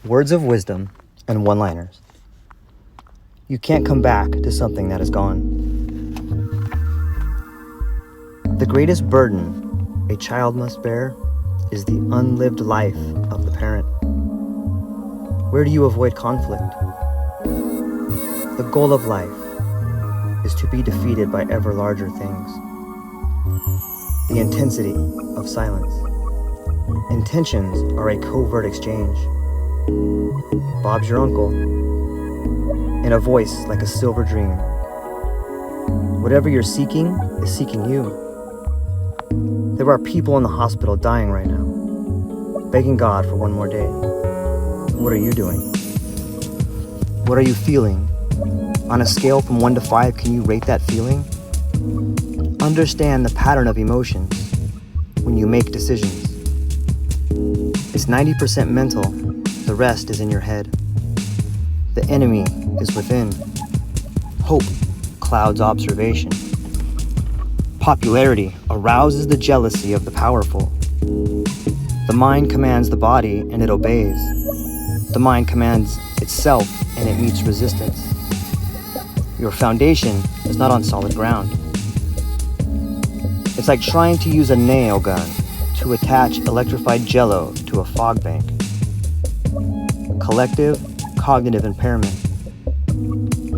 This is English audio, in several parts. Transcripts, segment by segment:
Words of wisdom and one-liners. You can't come back to something that is gone. The greatest burden a child must bear is the unlived life of the parent. Where do you avoid conflict? The goal of life is to be defeated by ever larger things. The intensity of silence. Intentions are a covert exchange. Bob's your uncle, in a voice like a silver dream. Whatever you're seeking is seeking you. There are people in the hospital dying right now, begging God for one more day. What are you doing? What are you feeling? On a scale from 1 to 5, can you rate that feeling? Understand the pattern of emotions when you make decisions. It's 90% mental, the rest is in your head. The enemy is within. Hope clouds observation. Popularity arouses the jealousy of the powerful. The mind commands the body and it obeys. The mind commands itself and it meets resistance. Your foundation is not on solid ground. It's like trying to use a nail gun to attach electrified jello to a fog bank. Collective cognitive impairment.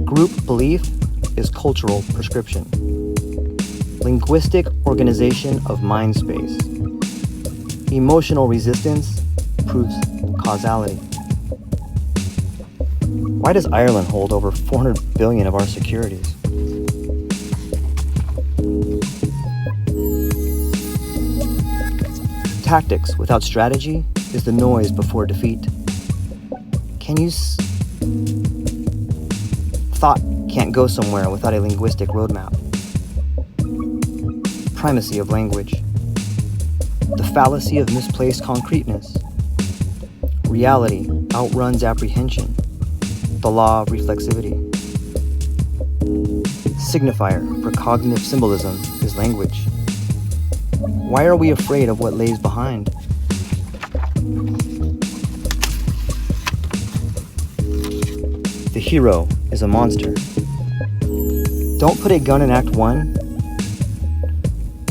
Group belief is cultural prescription. Linguistic organization of mind space. Emotional resistance proves causality. Why does Ireland hold over 400 billion of our securities? Tactics without strategy is the noise before defeat. Thought can't go somewhere without a linguistic roadmap. Primacy of language. The fallacy of misplaced concreteness. Reality outruns apprehension. The law of reflexivity. Signifier for cognitive symbolism is language. Why are we afraid of what lays behind? The hero is a monster. Don't put a gun in Act 1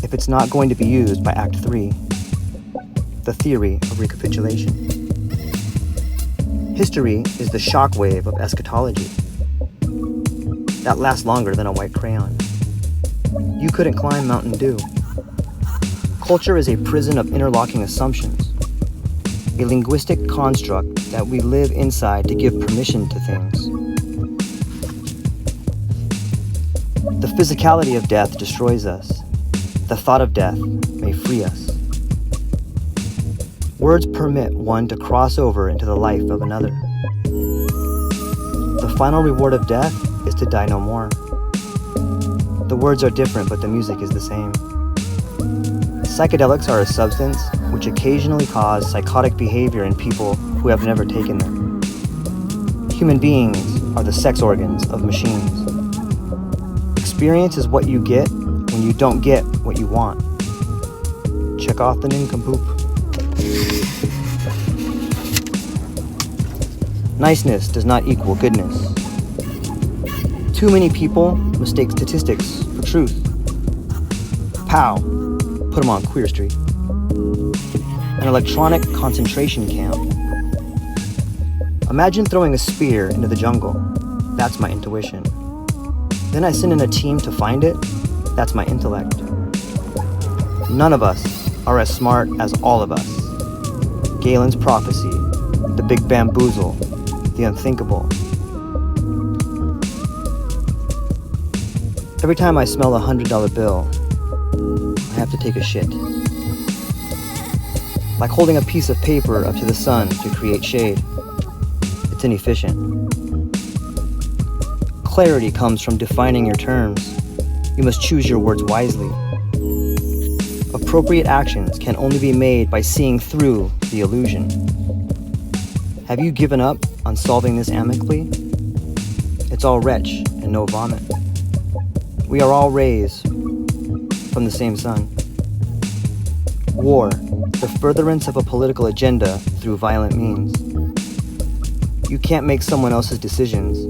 if it's not going to be used by Act 3. The theory of recapitulation. History is the shockwave of eschatology. That lasts longer than a white crayon. You couldn't climb Mountain Dew. Culture is a prison of interlocking assumptions, a linguistic construct that we live inside to give permission to things. The physicality of death destroys us. The thought of death may free us. Words permit one to cross over into the life of another. The final reward of death is to die no more. The words are different, but the music is the same. Psychedelics are a substance which occasionally cause psychotic behavior in people who have never taken them. Human beings are the sex organs of machines. Experience is what you get when you don't get what you want. Check off the nincompoop. Niceness does not equal goodness. Too many people mistake statistics for truth. Pow! Put them on Queer Street. An electronic concentration camp. Imagine throwing a spear into the jungle. That's my intuition. Then I send in a team to find it. That's my intellect. None of us are as smart as all of us. Galen's prophecy, the big bamboozle, the unthinkable. Every time I smell a $100 bill, I have to take a shit. Like holding a piece of paper up to the sun to create shade. It's inefficient. Clarity comes from defining your terms. You must choose your words wisely. Appropriate actions can only be made by seeing through the illusion. Have you given up on solving this amicably? It's all retch and no vomit. We are all rays from the same sun. War, the furtherance of a political agenda through violent means. You can't make someone else's decisions.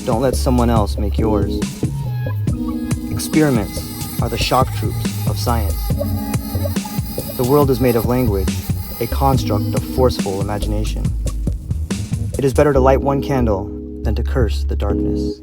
Don't let someone else make yours. Experiments are the shock troops of science. The world is made of language, a construct of forceful imagination. It is better to light one candle than to curse the darkness.